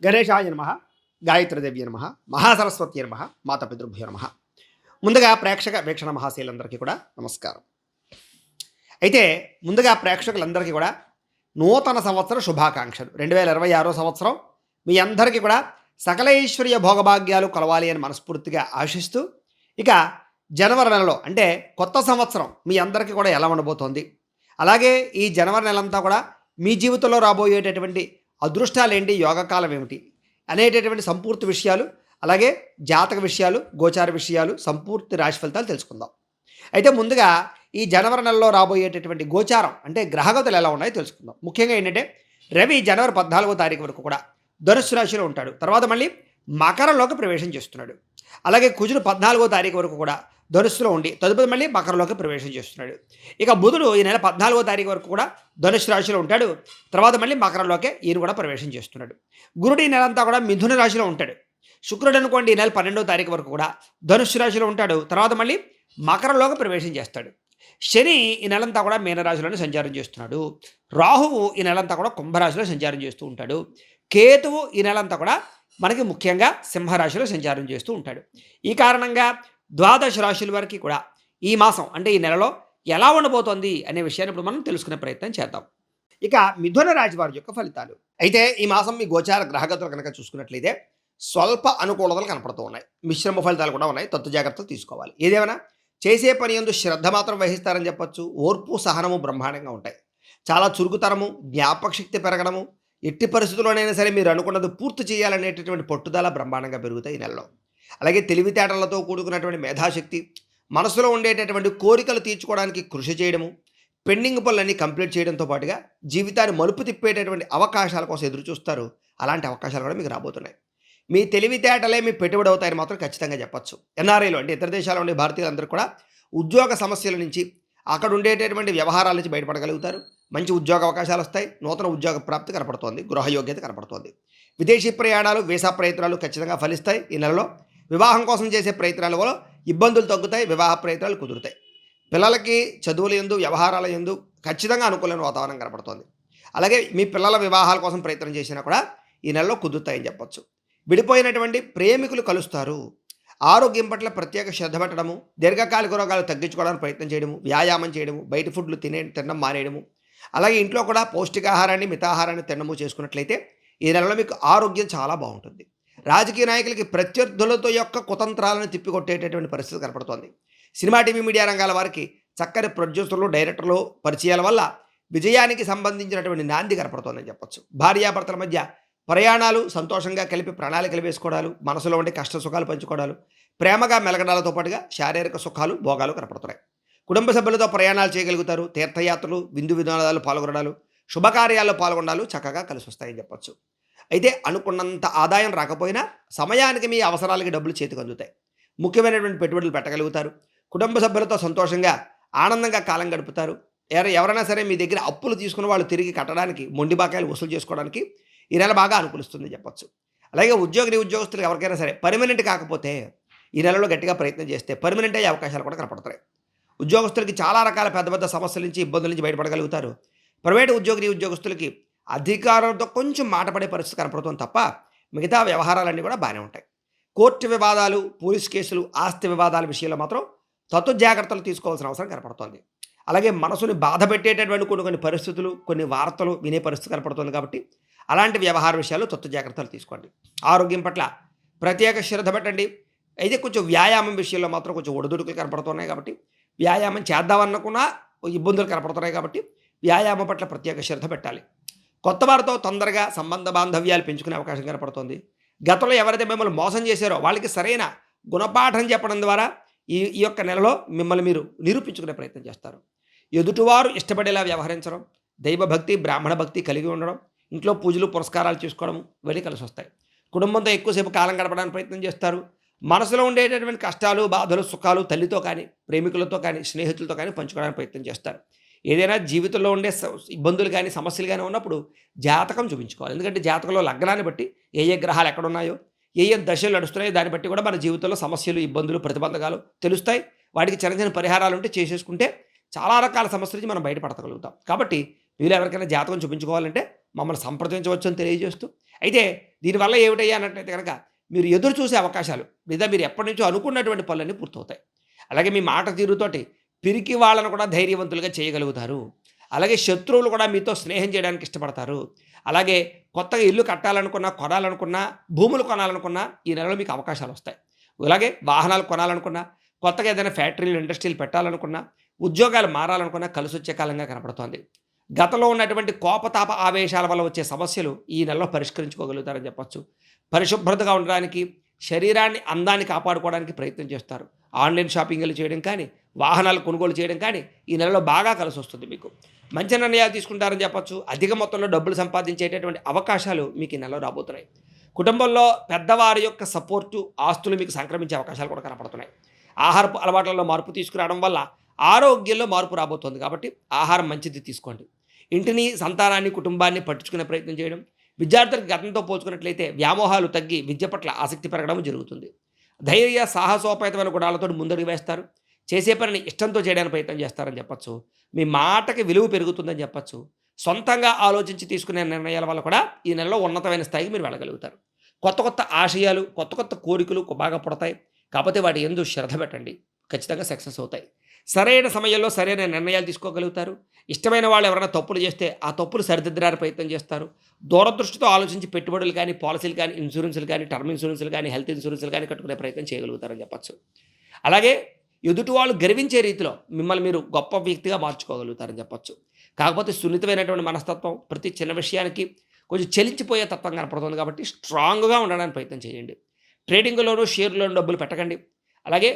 గణేశాయ నమః, గాయత్రీదేవి నమః, మహాసరస్వతి నమః, మాతాపితృభ్యో నమః. ముందుగా ప్రేక్షక వీక్షణ మహాశీలందరికీ కూడా నమస్కారం. అయితే ముందుగా ప్రేక్షకులందరికీ కూడా నూతన సంవత్సర శుభాకాంక్షలు. 2026 సంవత్సరం మీ అందరికీ కూడా సకల ఐశ్వర్య భోగభాగ్యాలు కలవాలి అని మనస్ఫూర్తిగా ఆశిస్తూ, ఇక జనవరి నెలలో అంటే కొత్త సంవత్సరం మీ అందరికీ కూడా ఎలా ఉండబోతోంది, అలాగే ఈ జనవరి నెలంతా కూడా మీ జీవితంలో రాబోయేటటువంటి అదృష్టాలు ఏంటి, యోగకాలం ఏమిటి అనేటటువంటి సంపూర్తి విషయాలు, అలాగే జాతక విషయాలు, గోచార విషయాలు, సంపూర్తి రాశి ఫలితాలు తెలుసుకుందాం. అయితే ముందుగా ఈ జనవరి నెలలో రాబోయేటటువంటి గోచారం అంటే గ్రహగతులు ఎలా ఉన్నాయో తెలుసుకుందాం. ముఖ్యంగా ఏంటంటే రవి జనవరి 14వ తారీఖు వరకు కూడా ధనుస్సు రాశిలో ఉంటాడు, తర్వాత మళ్ళీ మకరంలోకి ప్రవేశం చేస్తున్నాడు. అలాగే కుజుడు 14వ తారీఖు వరకు కూడా ధనుస్సులో ఉండి తదుపరి మళ్ళీ మకరంలోకి ప్రవేశం చేస్తున్నాడు. ఇక బుధుడు ఈ నెల 14వ తారీఖు వరకు కూడా ధనుస్సు రాశిలో ఉంటాడు, తర్వాత మళ్ళీ మకరంలోకి ఈయన కూడా ప్రవేశం చేస్తున్నాడు. గురుడు ఈ నెలంతా కూడా మిథున రాశిలో ఉంటాడు. శుక్రుడు అనుకోండి ఈ నెల 12వ తారీఖు వరకు కూడా ధనుస్సు రాశిలో ఉంటాడు, తర్వాత మళ్ళీ మకరంలోకి ప్రవేశం చేస్తాడు. శని ఈ నెలంతా కూడా మీనరాశిలోనే సంచారం చేస్తున్నాడు. రాహువు ఈ నెలంతా కూడా కుంభరాశిలో సంచారం చేస్తూ ఉంటాడు. కేతువు ఈ నెలంతా కూడా మనకి ముఖ్యంగా సింహరాశిలో సంచారం చేస్తూ ఉంటాడు. ఈ కారణంగా ద్వాదశ రాశుల వరకు కూడా ఈ మాసం అంటే ఈ నెలలో ఎలా ఉండబోతోంది అనే విషయాన్ని ఇప్పుడు మనం తెలుసుకునే ప్రయత్నం చేద్దాం. ఇక మిథున రాశి వారి యొక్క ఫలితాలు. అయితే ఈ మాసం మీ గోచార గ్రహగతులు కనుక చూసుకున్నట్లయితే స్వల్ప అనుకూలతలు కనపడుతూ ఉన్నాయి, మిశ్రమ ఫలితాలు కూడా ఉన్నాయి. తత్తు జాగ్రత్తలు తీసుకోవాలి. ఏదేమైనా చేసే పని యందు శ్రద్ధ మాత్రం వహిస్తారని చెప్పొచ్చు. ఓర్పు సహనము బ్రహ్మాండంగా ఉంటాయి. చాలా చురుకుతనము, జ్ఞాపక శక్తి పెరగడము, ఎట్టి పరిస్థితుల్లోనైనా సరే మీరు అనుకున్నది పూర్తి చేయాలనేటటువంటి పట్టుదల బ్రహ్మాండంగా పెరుగుతాయి ఈ నెలలో. అలాగే తెలివితేటలతో కూడుకున్నటువంటి మేధాశక్తి, మనసులో ఉండేటటువంటి కోరికలు తీర్చుకోవడానికి కృషి చేయడము, పెండింగ్ పనులన్నీ కంప్లీట్ చేయడంతో పాటుగా జీవితాన్ని మలుపు తిప్పేటటువంటి అవకాశాల కోసం ఎదురు చూస్తారు. అలాంటి అవకాశాలు కూడా మీకు రాబోతున్నాయి. మీ తెలివితేటలే మీ పెట్టుబడి అవుతాయని మాత్రం ఖచ్చితంగా చెప్పచ్చు. ఎన్ఆర్ఐలో అంటే ఇతర దేశాల్లో ఉండే భారతీయులందరూ కూడా ఉద్యోగ సమస్యల నుంచి, అక్కడ ఉండేటటువంటి వ్యవహారాల నుంచి బయటపడగలుగుతారు. మంచి ఉద్యోగ అవకాశాలు వస్తాయి. నూతన ఉద్యోగ ప్రాప్తి కనపడుతోంది. గృహయోగ్యత కనపడుతోంది. విదేశీ ప్రయాణాలు, వీసా ప్రయత్నాలు ఖచ్చితంగా ఫలిస్తాయి ఈ నెలలో. వివాహం కోసం చేసే ప్రయత్నాలలో ఇబ్బందులు తగ్గుతాయి, వివాహ ప్రయత్నాలు కుదురుతాయి. పిల్లలకి చదువుల యందు, వ్యవహారాల యందు ఖచ్చితంగా అనుకూలమైన వాతావరణం కనపడుతోంది. అలాగే మీ పిల్లల వివాహాల కోసం ప్రయత్నం చేసినా కూడా ఈ నెలలో కుదురుతాయని చెప్పొచ్చు. విడిపోయినటువంటి ప్రేమికులు కలుస్తారు. ఆరోగ్యం పట్ల ప్రత్యేక శ్రద్ధ పెట్టడము, దీర్ఘకాలిక రోగాలు తగ్గించుకోవడానికి ప్రయత్నం చేయడము, వ్యాయామం చేయడము, బయట ఫుడ్లు తినడం మానేయడము, అలాగే ఇంట్లో కూడా పౌష్టికాహారాన్ని, మితాహారాన్ని తినడము చేసుకున్నట్లయితే ఈ నెలలో మీకు ఆరోగ్యం చాలా బాగుంటుంది. రాజకీయ నాయకులకి ప్రత్యర్థులతో యొక్క కుతంత్రాలను తిప్పికొట్టేటటువంటి పరిస్థితి కనపడుతోంది. సినిమా, టీవీ, మీడియా రంగాల వారికి చక్కని ప్రొడ్యూసర్లు, డైరెక్టర్లు పరిచయాల వల్ల విజయానికి సంబంధించినటువంటి నాంది కనపడుతోందని చెప్పొచ్చు. భార్యాభర్తల మధ్య ప్రయాణాలు, సంతోషంగా కలిపి ప్రణాళికలు వేసుకోవడాలు, మనసులో ఉండే కష్ట సుఖాలు పంచుకోవడాలు, ప్రేమగా మెలగడాలతో పాటుగా శారీరక సుఖాలు, భోగాలు కనపడుతున్నాయి. కుటుంబ సభ్యులతో ప్రయాణాలు చేయగలుగుతారు. తీర్థయాత్రలు, విందు వినోదాలు పాల్గొనడాలు, శుభకార్యాల్లో పాల్గొనడాలు చక్కగా కలిసి వస్తాయని చెప్పొచ్చు. అయితే అనుకున్నంత ఆదాయం రాకపోయినా సమయానికి మీ అవసరాలకి డబ్బులు చేతికి అందుతాయి. ముఖ్యమైనటువంటి పెట్టుబడులు పెట్టగలుగుతారు. కుటుంబ సభ్యులతో సంతోషంగా ఆనందంగా కాలం గడుపుతారు. ఎవరైనా సరే మీ దగ్గర అప్పులు తీసుకున్న వాళ్ళు తిరిగి కట్టడానికి, మొండి బాకాయలు వసూలు చేసుకోవడానికి ఈ నెల బాగా అనుకూలిస్తుంది చెప్పొచ్చు. అలాగే ఉద్యోగస్తులకు ఎవరికైనా సరే పర్మనెంట్ కాకపోతే ఈ నెలలో గట్టిగా ప్రయత్నం చేస్తే పర్మనెంట్ అయ్యే అవకాశాలు కూడా కనపడతాయి. ఉద్యోగస్తులకి చాలా రకాల పెద్ద పెద్ద సమస్యల నుంచి, ఇబ్బందుల నుంచి బయటపడగలుగుతారు. ప్రైవేటు ఉద్యోగస్తులకి అధికారులతో కొంచెం మాట పడే పరిస్థితి కనపడుతుంది తప్ప మిగతా వ్యవహారాలన్నీ కూడా బాగానే ఉంటాయి. కోర్టు వివాదాలు, పోలీస్ కేసులు, ఆస్తి వివాదాల విషయంలో మాత్రం తత్తు జాగ్రత్తలు తీసుకోవాల్సిన అవసరం కనపడుతోంది. అలాగే మనసుని బాధ పెట్టేటటువంటి కొన్ని పరిస్థితులు, కొన్ని వార్తలు వినే పరిస్థితి కనపడుతుంది. కాబట్టి అలాంటి వ్యవహార విషయాలు తత్తు జాగ్రత్తలు తీసుకోండి. ఆరోగ్యం పట్ల ప్రత్యేక శ్రద్ధ పెట్టండి. అయితే కొంచెం వ్యాయామం విషయంలో మాత్రం కొంచెం ఒడిదుడుకులు కనపడుతున్నాయి. కాబట్టి వ్యాయామం చేద్దామనుకున్నా ఇబ్బందులు కనపడుతున్నాయి. కాబట్టి వ్యాయామం పట్ల ప్రత్యేక శ్రద్ధ పెట్టాలి. కొత్త వారితో తొందరగా సంబంధ బాంధవ్యాలు పెంచుకునే అవకాశం కనపడుతుంది. గతంలో ఎవరైతే మిమ్మల్ని మోసం చేశారో వాళ్ళకి సరైన గుణపాఠం చెప్పడం ద్వారా ఈ యొక్క నెలలో మిమ్మల్ని మీరు నిరూపించుకునే ప్రయత్నం చేస్తారు. ఎదుటివారు ఇష్టపడేలా వ్యవహరించడం, దైవభక్తి, బ్రాహ్మణ భక్తి కలిగి ఉండడం, ఇంట్లో పూజలు పురస్కారాలు చేసుకోవడం ఇవన్నీ కలిసి వస్తాయి. కుటుంబంతో ఎక్కువసేపు కాలం గడపడానికి ప్రయత్నం చేస్తారు. మనసులో ఉండేటటువంటి కష్టాలు, బాధలు, సుఖాలు తల్లితో కానీ, ప్రేమికులతో కానీ, స్నేహితులతో కానీ పంచుకోవడానికి ప్రయత్నం చేస్తారు. ఏదైనా జీవితంలో ఉండే ఇబ్బందులు కానీ, సమస్యలు కానీ ఉన్నప్పుడు జాతకం చూపించుకోవాలి. ఎందుకంటే జాతకంలో లగ్నాన్ని బట్టి ఏ గ్రహాలు ఎక్కడున్నాయో, ఏ దశలు నడుస్తున్నాయో దాన్ని బట్టి కూడా మన జీవితంలో సమస్యలు, ఇబ్బందులు, ప్రతిబంధకాలు తెలుస్తాయి. వాటికి చిన్న చిన్న పరిహారాలు ఉంటే చేసేసుకుంటే చాలా రకాల సమస్యల నుంచి మనం బయటపడగలుగుతాం. కాబట్టి వీళ్ళు ఎవరికైనా జాతకం చూపించుకోవాలంటే మమ్మల్ని సంప్రదించవచ్చు అని తెలియజేస్తూ, అయితే దీనివల్ల ఏమిటయ్యా అన్నట్లయితే కనుక మీరు ఎదురు చూసే అవకాశాలు లేదా మీరు ఎప్పటి నుంచో అనుకున్నటువంటి పనులన్నీ పూర్తవుతాయి. అలాగే మీ మాట తీరుతోటి పిరికి వాళ్ళను కూడా ధైర్యవంతులుగా చేయగలుగుతారు. అలాగే శత్రువులు కూడా మీతో స్నేహం చేయడానికి ఇష్టపడతారు. అలాగే కొత్తగా ఇల్లు కట్టాలనుకున్నా, కొనాలనుకున్నా, భూములు కొనాలనుకున్నా ఈ నెలలో మీకు అవకాశాలొస్తాయి. అలాగే వాహనాలు కొనాలనుకున్నా, కొత్తగా ఏదైనా ఫ్యాక్టరీలు, ఇండస్ట్రీలు పెట్టాలనుకున్నా, ఉద్యోగాలు మారాలనుకున్నా కలిసొచ్చే కాలంగా కనపడుతోంది. గతంలో ఉన్నటువంటి కోపతాప ఆవేశాల వల్ల వచ్చే సమస్యలు ఈ నెలలో పరిష్కరించుకోగలుగుతారని చెప్పొచ్చు. పరిశుభ్రతగా ఉండడానికి, శరీరాన్ని అందాన్ని కాపాడుకోవడానికి ప్రయత్నం చేస్తారు. ఆన్‌లైన్ షాపింగ్‌లు చేయడం కానీ, వాహనాలు కొనుగోలు చేయడం కానీ ఈ నెలలో బాగా కలిసొస్తుంది మీకు. మంచి నిర్ణయాలు తీసుకుంటారని చెప్పొచ్చు. అధిక మొత్తంలో డబ్బులు సంపాదించేటటువంటి అవకాశాలు మీకు ఈ నెలలో రాబోతున్నాయి. కుటుంబంలో పెద్దవారి యొక్క సపోర్టు, ఆస్తులు మీకు సంక్రమించే అవకాశాలు కూడా కనపడుతున్నాయి. ఆహారపు అలవాట్లలో మార్పు తీసుకురావడం వల్ల ఆరోగ్యంలో మార్పు రాబోతోంది కాబట్టి ఆహారం మంచిది తీసుకోండి. ఇంటిని, సంతానాన్ని, కుటుంబాన్ని పట్టించుకునే ప్రయత్నం చేయడం. విద్యార్థులకు గతంతో పోల్చుకున్నట్లయితే వ్యామోహాలు తగ్గి విద్య పట్ల ఆసక్తి పెరగడం జరుగుతుంది. ధైర్య, సాహసోపేతమైన గుణాలతో ముందడుగు వేస్తారు. చేసే పనిని ఇష్టంతో చేయడానికి ప్రయత్నం చేస్తారని చెప్పొచ్చు. మీ మాటకి విలువ పెరుగుతుందని చెప్పొచ్చు. సొంతంగా ఆలోచించి తీసుకునే నిర్ణయాల వల్ల కూడా ఈ నెలలో ఉన్నతమైన స్థాయికి మీరు వెళ్ళగలుగుతారు. కొత్త కొత్త ఆశయాలు, కొత్త కొత్త కోరికలు బాగా పుడతాయి. కాకపోతే వాటి యందు శ్రద్ధ పెట్టండి. ఖచ్చితంగా సక్సెస్ అవుతాయి. సరైన సమయంలో సరైన నిర్ణయాలు తీసుకోగలుగుతారు. ఇష్టమైన వాళ్ళు ఎవరైనా తప్పులు చేస్తే ఆ తప్పులు సరిదిద్దడానికి ప్రయత్నం చేస్తారు. దూరదృష్టితో ఆలోచించి పెట్టుబడులు కానీ, పాలసీలు కానీ, ఇన్సూరెన్స్‌లు కానీ, టర్మ్ ఇన్సూరెన్స్‌లు కానీ, హెల్త్ ఇన్సూరెన్స్‌లు కానీ కట్టుకునే ప్రయత్నం చేయగలుగుతారని చెప్పొచ్చు. అలాగే ఎదుటి వాళ్ళు గర్వించే రీతిలో మిమ్మల్ని మీరు గొప్ప వ్యక్తిగా మార్చుకోగలుగుతారని చెప్పొచ్చు. కాకపోతే సున్నితమైనటువంటి మనస్తత్వం, ప్రతి చిన్న విషయానికి కొంచెం చలించిపోయే తత్వం కనపడుతుంది కాబట్టి స్ట్రాంగ్‌గా ఉండడానికి ప్రయత్నం చేయండి. ట్రేడింగ్‌లోనూ, షేర్‌లోనూ డబ్బులు పెట్టకండి. అలాగే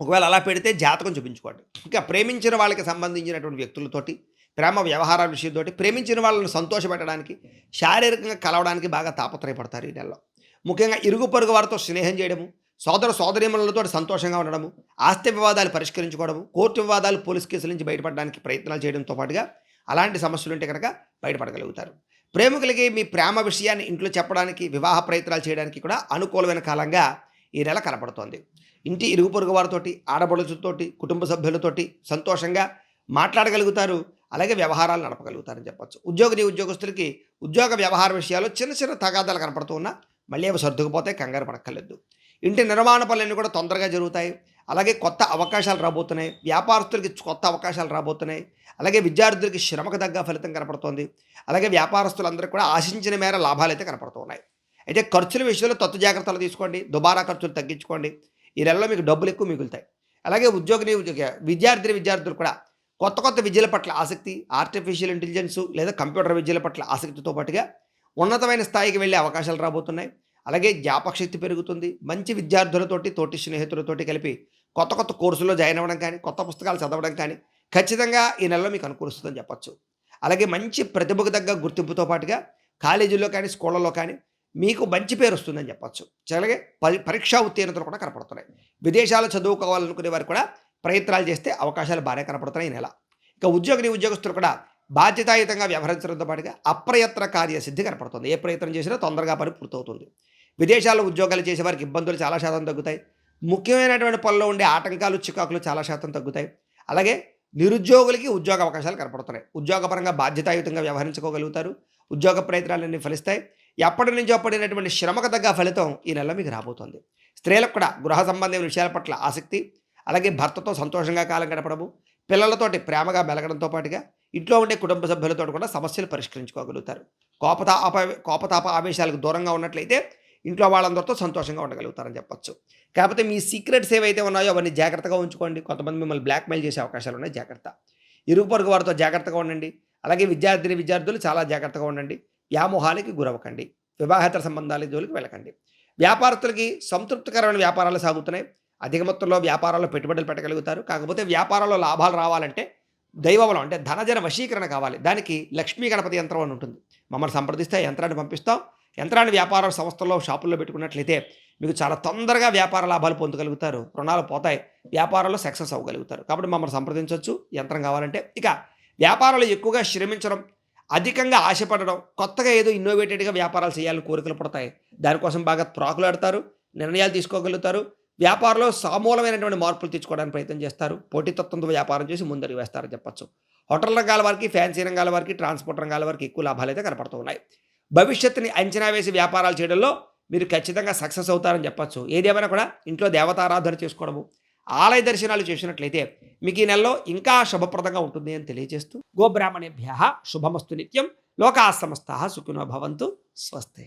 ఒకవేళ అలా పెడితే జాతకం చూపించుకోండి. ఇంకా ప్రేమించిన వాళ్ళకి సంబంధించినటువంటి వ్యక్తులతోటి, ప్రేమ వ్యవహారాల విషయంతోటి ప్రేమించిన వాళ్ళని సంతోషపెట్టడానికి, శారీరకంగా కలవడానికి బాగా తాపత్రయపడతారు ఈ నెలలో. ముఖ్యంగా ఇరుగు పొరుగు వారితో స్నేహం చేయడము, సోదర సోదరీమణులతో సంతోషంగా ఉండడము, ఆస్తి వివాదాలు పరిష్కరించుకోవడము, కోర్టు వివాదాలు, పోలీస్ కేసుల నుంచి బయటపడడానికి ప్రయత్నాలు చేయడంతో పాటుగా అలాంటి సమస్యలు ఉంటే కనుక బయటపడగలుగుతారు. ప్రేమికులకి మీ ప్రేమ విషయాన్ని ఇంట్లో చెప్పడానికి, వివాహ ప్రయత్నాలు చేయడానికి కూడా అనుకూలమైన కాలంగా ఈ నెల కనపడుతోంది. ఇంటి ఇరుగు పొరుగు వారితోటి, ఆడపడుచుతోటి, కుటుంబ సభ్యులతోటి సంతోషంగా మాట్లాడగలుగుతారు. అలాగే వ్యవహారాలు నడపగలుగుతారని చెప్పొచ్చు. ఉద్యోగస్తులకి ఉద్యోగ వ్యవహార విషయాల్లో చిన్న చిన్న తగాదాలు కనపడుతూ ఉన్నా మళ్ళీ అవి సర్దుకుపోతాయి, కంగారు పడక్కర్లేదు. ఇంటి నిర్మాణ పనులన్నీ కూడా తొందరగా జరుగుతాయి. అలాగే కొత్త అవకాశాలు రాబోతున్నాయి. వ్యాపారస్తులకి కొత్త అవకాశాలు రాబోతున్నాయి. అలాగే విద్యార్థులకి శ్రమకు తగ్గ ఫలితం కనపడుతోంది. అలాగే వ్యాపారస్తులందరికీ కూడా ఆశించిన మేర లాభాలైతే కనపడుతూ ఉన్నాయి. అయితే ఖర్చుల విషయంలో తత్తు జాగ్రత్తలు తీసుకోండి. దుబారా ఖర్చులు తగ్గించుకోండి. ఈ నెలలో మీకు డబ్బులు ఎక్కువ మిగులుతాయి. అలాగే విద్యార్థులు కూడా కొత్త కొత్త విద్యల పట్ల ఆసక్తి, ఆర్టిఫిషియల్ ఇంటెలిజెన్సు లేదా కంప్యూటర్ విద్యల పట్ల ఆసక్తితో పాటుగా ఉన్నతమైన స్థాయికి వెళ్ళే అవకాశాలు రాబోతున్నాయి. అలాగే జ్ఞాపకశక్తి పెరుగుతుంది. మంచి విద్యార్థులతోటి, తోటి స్నేహితులతోటి కలిపి కొత్త కొత్త కోర్సుల్లో జాయిన్ అవ్వడం కానీ, కొత్త పుస్తకాలు చదవడం కానీ ఖచ్చితంగా ఈ నెలలో మీకు అనుకూలిస్తుందని చెప్పొచ్చు. అలాగే మంచి ప్రతిభకు తగ్గ గుర్తింపుతో పాటుగా కాలేజీల్లో కానీ, స్కూళ్ళలో కానీ మీకు మంచి పేరు వస్తుందని చెప్పొచ్చు. అలాగే పరీక్షా ఉత్తీర్ణతలు కూడా కనపడుతున్నాయి. విదేశాలు చదువుకోవాలనుకునే వారు కూడా ప్రయత్నాలు చేస్తే అవకాశాలు బాగానే కనపడుతున్నాయి ఈ నెల. ఇక ఉద్యోగస్తులు కూడా బాధ్యతాయుతంగా వ్యవహరించడంతో పాటుగా అప్రయత్న కార్యసిద్ధి కనపడుతుంది. ఏ ప్రయత్నం చేసినా తొందరగా పని పూర్తవుతుంది. విదేశాల్లో ఉద్యోగాలు చేసే వారికి ఇబ్బందులు చాలా శాతం తగ్గుతాయి. ముఖ్యమైనటువంటి పనుల్లో ఉండే ఆటంకాలు, చికాకులు చాలా శాతం తగ్గుతాయి. అలాగే నిరుద్యోగులకి ఉద్యోగ అవకాశాలు కనపడుతున్నాయి. ఉద్యోగపరంగా బాధ్యతాయుతంగా వ్యవహరించుకోగలుగుతారు. ఉద్యోగ ప్రయత్నాలన్నీ ఫలిస్తాయి. ఎప్పటి నుంచో పడినటువంటి శ్రమకు తగ్గ ఫలితం ఈ నెలలో మీకు రాబోతోంది. స్త్రీలకు కూడా గృహ సంబంధమైన విషయాల పట్ల ఆసక్తి, అలాగే భర్తతో సంతోషంగా కాలం గడపడము, పిల్లలతోటి ప్రేమగా మెలగడంతో పాటుగా ఇంట్లో ఉండే కుటుంబ సభ్యులతో కూడా సమస్యలు పరిష్కరించుకోగలుగుతారు. కోపతాప ఆవేశాలకు దూరంగా ఉన్నట్లయితే ఇంట్లో వాళ్ళందరితో సంతోషంగా ఉండగలుగుతారని చెప్పొచ్చు. కాకపోతే మీ సీక్రెట్స్ ఏవైతే ఉన్నాయో అవన్నీ జాగ్రత్తగా ఉంచుకోండి. కొంతమంది మిమ్మల్ని బ్లాక్మెయిల్ చేసే అవకాశాలు ఉన్నాయి, జాగ్రత్త. ఇరుగు పొరుగు వారితో జాగ్రత్తగా ఉండండి. అలాగే విద్యార్థులు చాలా జాగ్రత్తగా ఉండండి. వ్యామోహాలకి గురవకండి. వివాహేతర సంబంధాల జోలికి వెళ్ళకండి. వ్యాపారస్తులకి సంతృప్తికరమైన వ్యాపారాలు సాగుతున్నాయి. అధిక మొత్తంలో వ్యాపారాల్లో పెట్టుబడులు పెట్టగలుగుతారు. కాకపోతే వ్యాపారంలో లాభాలు రావాలంటే దైవబలం అంటే ధనజన వశీకరణ కావాలి. దానికి లక్ష్మీ గణపతి యంత్రం అని ఉంటుంది. మమ్మల్ని సంప్రదిస్తే యంత్రాన్ని పంపిస్తాం. యంత్రాన్ని వ్యాపార సంస్థల్లో, షాపుల్లో పెట్టుకున్నట్లయితే మీకు చాలా తొందరగా వ్యాపార లాభాలు పొందగలుగుతారు. రుణాలు పోతాయి. వ్యాపారంలో సక్సెస్ అవ్వగలుగుతారు. కాబట్టి మమ్మల్ని సంప్రదించవచ్చు యంత్రం కావాలంటే. ఇక వ్యాపారాలు ఎక్కువగా శ్రమించడం, అధికంగా ఆశపడడం, కొత్తగా ఏదో ఇన్నోవేటెడ్గా వ్యాపారాలు చేయాలని కోరికలు పడతాయి. దానికోసం బాగా ప్రాకులాడతారు, నిర్ణయాలు తీసుకోగలుగుతారు. వ్యాపారంలో సమూలమైనటువంటి మార్పులు తెచ్చుకోవడానికి ప్రయత్నం చేస్తారు. పోటీతత్వంతో వ్యాపారం చేసి ముందడుగు వేస్తారని చెప్పొచ్చు. హోటల్ రంగాల వారికి, ఫ్యాన్సీ రంగాల వారికి, ట్రాన్స్‌పోర్ట్ రంగాల వారికి ఎక్కువ లాభాలైతే కనపడుతూ ఉన్నాయి. భవిష్యత్తుని అంచనా వేసి వ్యాపారాలు చేయడంలో మీరు ఖచ్చితంగా సక్సెస్ అవుతారని చెప్పొచ్చు. ఏదేమైనా కూడా ఇంట్లో దేవతారాధన చేసుకోవడము, ఆలయ దర్శనాలు చేసినట్లయితే మీకు ఈ నెలలో ఇంకా శుభప్రదంగా ఉంటుంది అని తెలియజేస్తూ గోబ్రాహ్మణేభ్యః శుభమస్తు నిత్యం. లోకాः సమస్తాः సుఖినో భవంతు. స్వస్తి.